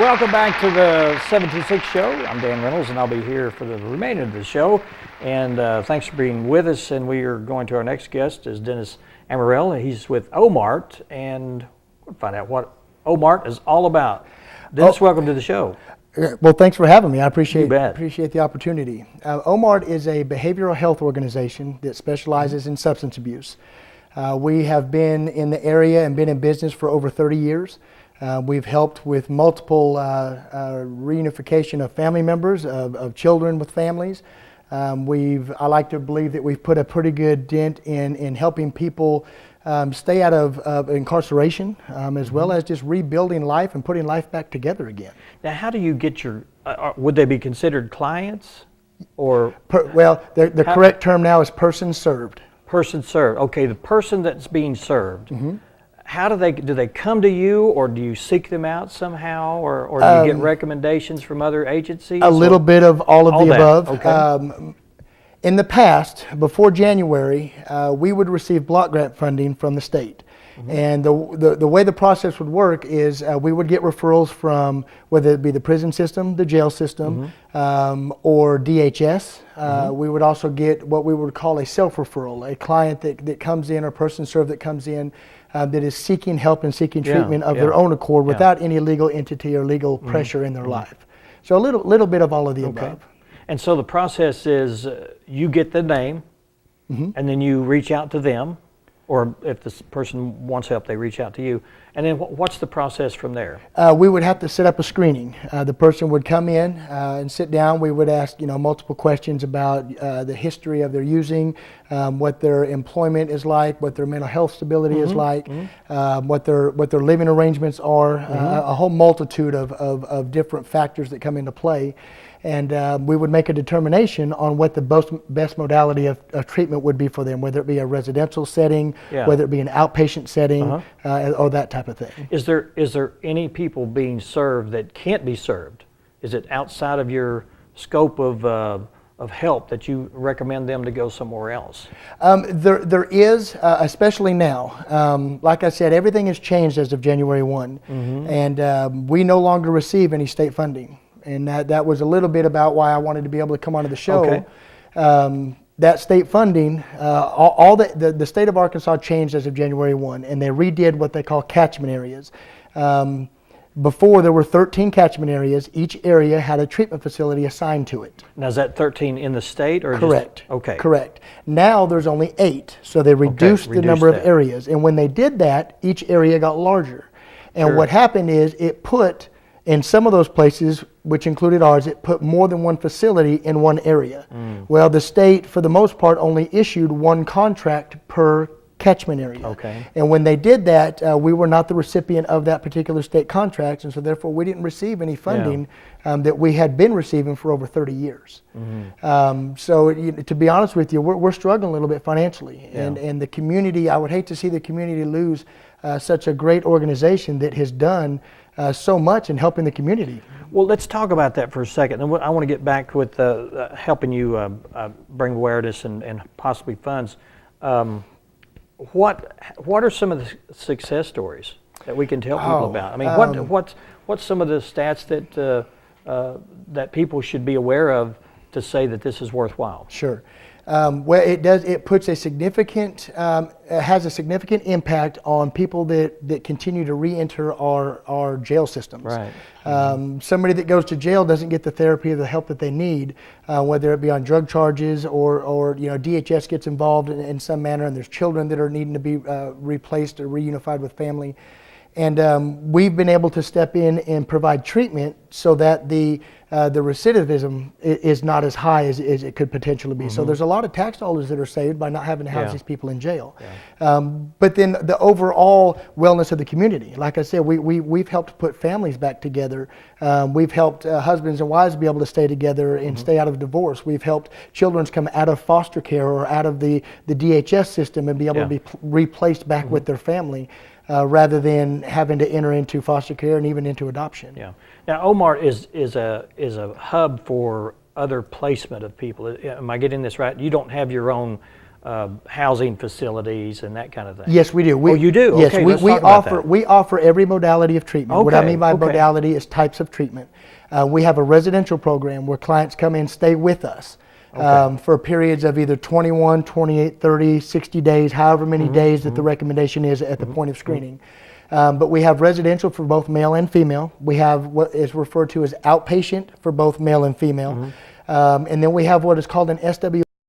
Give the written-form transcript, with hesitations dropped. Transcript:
Welcome back to the 726 show. I'm Dan Reynolds, and I'll be here for the remainder of the show. And thanks for being with us. And we are going to our next guest is Dennis Amoral. He's with OMART, and we'll find out what OMART is all about. Dennis, welcome to the show. Well, thanks for having me. I appreciate the opportunity. OMART is a behavioral health organization that specializes in substance abuse. We have been in the area and been in business for over 30 years. We've helped with multiple reunification of family members, of children with families. I like to believe that we've put a pretty good dent in helping people stay out of incarceration, as well as just rebuilding life and putting life back together again. Now, how do you get your, would they be considered clients? Or the correct term now is person served. Person served. Okay, the person that's being served. Mm-hmm. How do they come to you, or do you seek them out somehow, or do you get recommendations from other agencies? A little bit of all of the above. Okay. In the past, before January, we would receive block grant funding from the state. Mm-hmm. And the way the process would work is we would get referrals from whether it be the prison system, the jail system, mm-hmm. Or DHS. Mm-hmm. We would also get what we would call a self-referral, a client that comes in or person served that comes in that is seeking help and seeking treatment of their own accord without any legal entity or legal pressure in their life. So a little bit of all of the above. And so the process is you get the name, mm-hmm. and then you reach out to them, or if this person wants help, they reach out to you. And then what's the process from there? We would have to set up a screening. The person would come in and sit down. We would ask multiple questions about the history of their using, what their employment is like, what their mental health stability mm-hmm. is like, mm-hmm. What their living arrangements are, mm-hmm. A whole multitude of different factors that come into play. And we would make a determination on what the best modality of treatment would be for them, whether it be a residential setting, whether it be an outpatient setting, or that type of thing. Is there any people being served that can't be served? Is it outside of your scope of help that you recommend them to go somewhere else? There is, especially now. Like I said, everything has changed as of January 1, mm-hmm. and we no longer receive any state funding. And that was a little bit about why I wanted to be able to come onto the show. Okay. That state funding, the state of Arkansas changed as of January 1, and they redid what they call catchment areas. Before, there were 13 catchment areas. Each area had a treatment facility assigned to it. Now, is that 13 in the state? Or Correct. Okay. Correct. Now there's only 8, so they reduced the number of areas. And when they did that, each area got larger. And what happened is it put, in some of those places, which included ours, it put more than one facility in one area. Mm. Well, the state, for the most part, only issued one contract per catchment area. Okay. And when they did that, we were not the recipient of that particular state contract, and so therefore we didn't receive any funding that we had been receiving for over 30 years. Mm-hmm. So to be honest with you, we're struggling a little bit financially. And the community, I would hate to see the community lose such a great organization that has done so much in helping the community. Well, let's talk about that for a second. And I want to get back with helping you bring awareness and possibly funds. What are some of the success stories that we can tell people about? I mean, what's some of the stats that people should be aware of to say that this is worthwhile? Sure. Well, it puts a significant, has a significant impact on people that continue to re-enter our jail systems. Right. Somebody that goes to jail doesn't get the therapy or the help that they need, whether it be on drug charges or DHS gets involved in some manner, and there's children that are needing to be replaced or reunified with family. And we've been able to step in and provide treatment so that the recidivism is not as high as it could potentially be. Mm-hmm. So there's a lot of tax dollars that are saved by not having to house these people in jail. Yeah. But then the overall wellness of the community, like I said, we've helped put families back together. We've helped husbands and wives be able to stay together and stay out of divorce. We've helped children come out of foster care or out of the DHS system and be able to be replaced back with their family. Rather than having to enter into foster care and even into adoption. Yeah. Now, OMART is a hub for other placement of people. Am I getting this right? You don't have your own housing facilities and that kind of thing? Yes, we do. You do? Yes, Okay, we, let's we talk about offer that. we offer every modality of treatment. What I Okay, mean by okay. modality is types of treatment. We have a residential program where clients come in, stay with us for periods of either 21, 28, 30, 60 days, however many days that the recommendation is at the point of screening. But we have residential for both male and female. We have what is referred to as outpatient for both male and female. And then we have what is called an SW